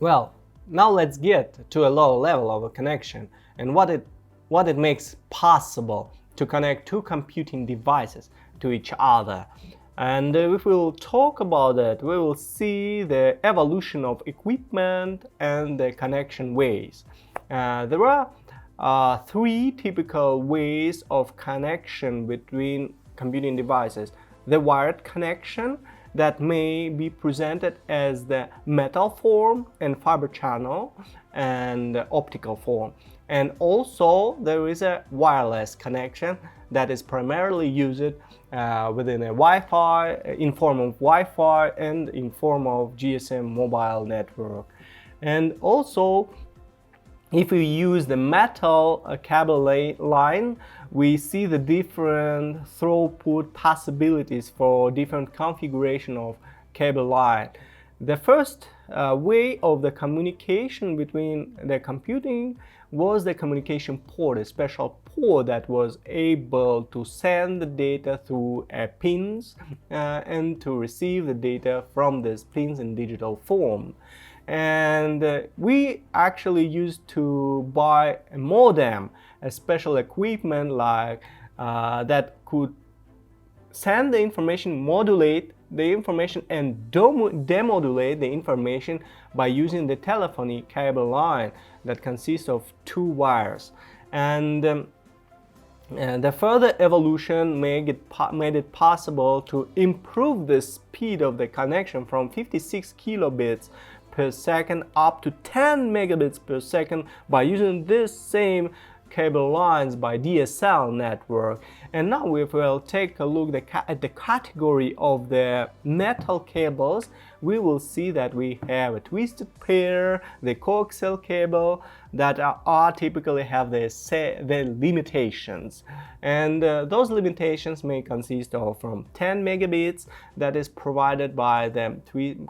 Well, now let's get to a lower level of a connection and what it makes possible to connect two computing devices to each other. And if we will talk about it, we will see the evolution of equipment and the connection ways. There are three typical ways of connection between computing devices. The wired connection that may be presented as the metal form and fiber channel and optical form. And also there is a wireless connection that is primarily used within a Wi-Fi, in form of Wi-Fi and in form of GSM mobile network. And also, if we use the metal cable line, we see the different throughput possibilities for different configuration of cable line. The first way of the communication between the computing was the communication port, a special port that was able to send the data through pins and to receive the data from these pins in digital form. And we actually used to buy a modem, a special equipment like that could send the information, modulate the information and demodulate the information by using the telephony cable line that consists of two wires. And the further evolution made it possible to improve the speed of the connection from 56 kilobits per second up to 10 megabits per second by using this same cable lines by DSL network. And now we will take a look at the category of the metal cables. We will see that we have a twisted pair, the coaxial cable that are typically have the limitations. And those limitations may consist of from 10 megabits that is provided by the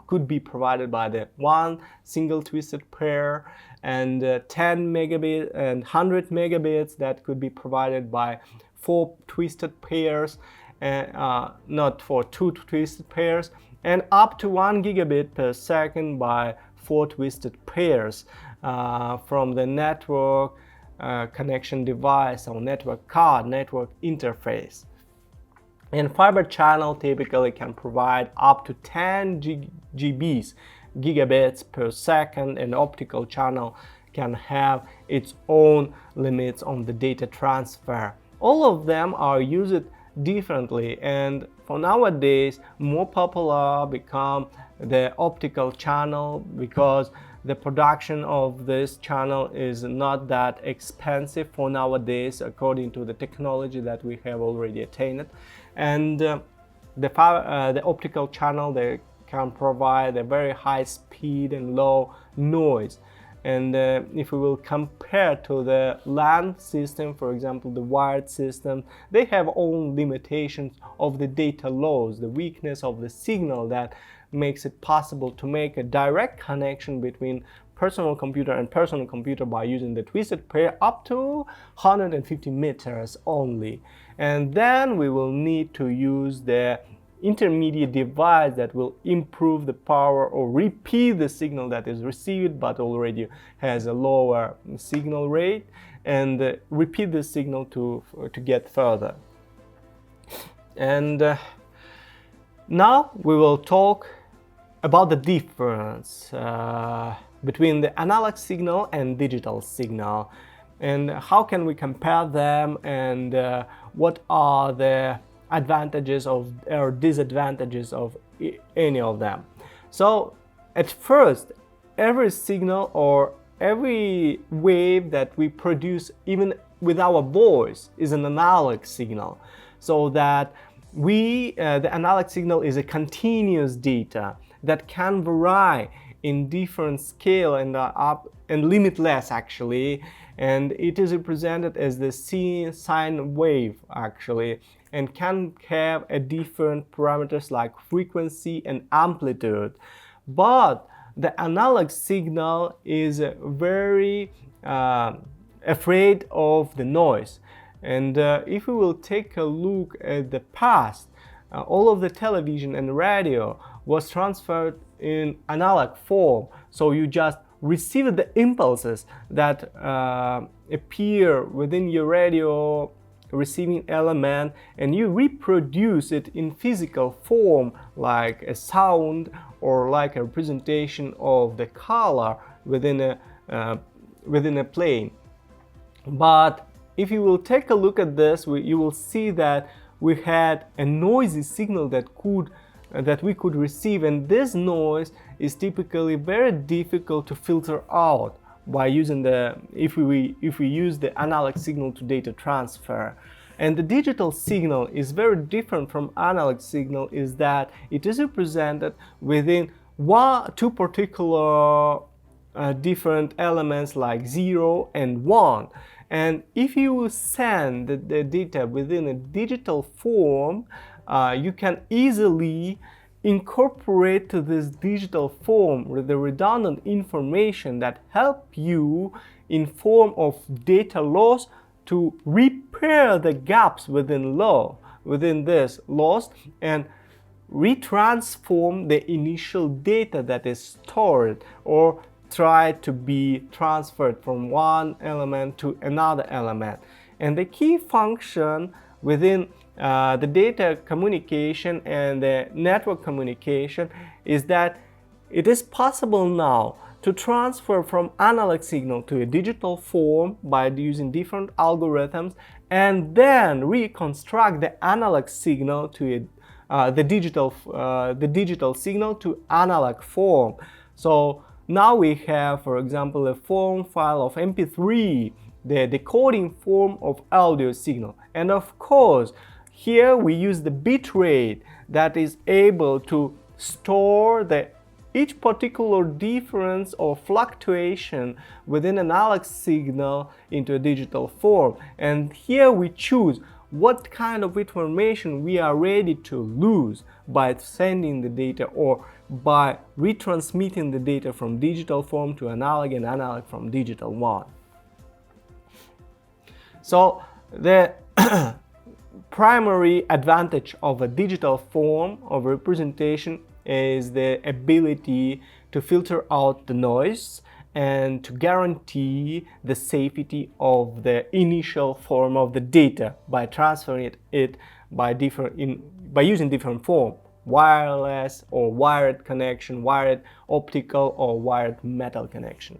could be provided by the one single twisted pair, and 10 megabits and 100 megabits that could be provided by 4 twisted pairs, not for 2 twisted pairs, and up to 1 gigabit per second by 4 twisted pairs from the network connection device or network card, network interface. And fiber channel typically can provide up to 10 gigabits per second, and optical channel can have its own limits on the data transfer. All of them are used differently, and for nowadays more popular become the optical channel because the production of this channel is not that expensive for nowadays according to the technology that we have already attained. And the optical channel, they can provide a very high speed and low noise. And if we will compare to the LAN system, for example, the wired system, they have own limitations of the data loss, the weakness of the signal that makes it possible to make a direct connection between personal computer and personal computer by using the twisted pair up to 150 meters only. And then we will need to use the intermediate device that will improve the power or repeat the signal that is received but already has a lower signal rate, and repeat the signal to get further. And now we will talk about the difference between the analog signal and digital signal, and how can we compare them, and what are the advantages or disadvantages of any of them. So at first, every signal or every wave that we produce, even with our voice, is an analog signal, so that the analog signal is a continuous data that can vary in different scale and up and limitless actually, and it is represented as the sine wave actually, and can have a different parameters like frequency and amplitude. But the analog signal is very afraid of the noise. And if we will take a look at the past, all of the television and radio was transferred in analog form So you just receive the impulses that appear within your radio receiving element, and you reproduce it in physical form like a sound or like a representation of the color within a plane. But if you will take a look at this, you will see that we had a noisy signal that we could receive, and this noise is typically very difficult to filter out by using if we use the analog signal to data transfer. And the digital signal is very different from analog signal, is that it is represented within two particular different elements like 0 and 1. And if you send the data within a digital form, you can easily incorporate to this digital form with the redundant information that help you in form of data loss to repair the gaps within this loss and retransform the initial data that is stored or try to be transferred from one element to another element. And the key function within the data communication and the network communication is that it is possible now to transfer from analog signal to a digital form by using different algorithms, and then reconstruct the analog signal to the digital signal to analog form. So now we have, for example, a form file of MP3, the decoding form of audio signal. And of course, here we use the bit rate that is able to store each particular difference or fluctuation within an analog signal into a digital form. And here we choose what kind of information we are ready to lose by sending the data or by retransmitting the data from digital form to analog and analog from digital one. So the primary advantage of a digital form of representation is the ability to filter out the noise and to guarantee the safety of the initial form of the data by transferring it by using different form: wireless or wired connection, wired optical or wired metal connection.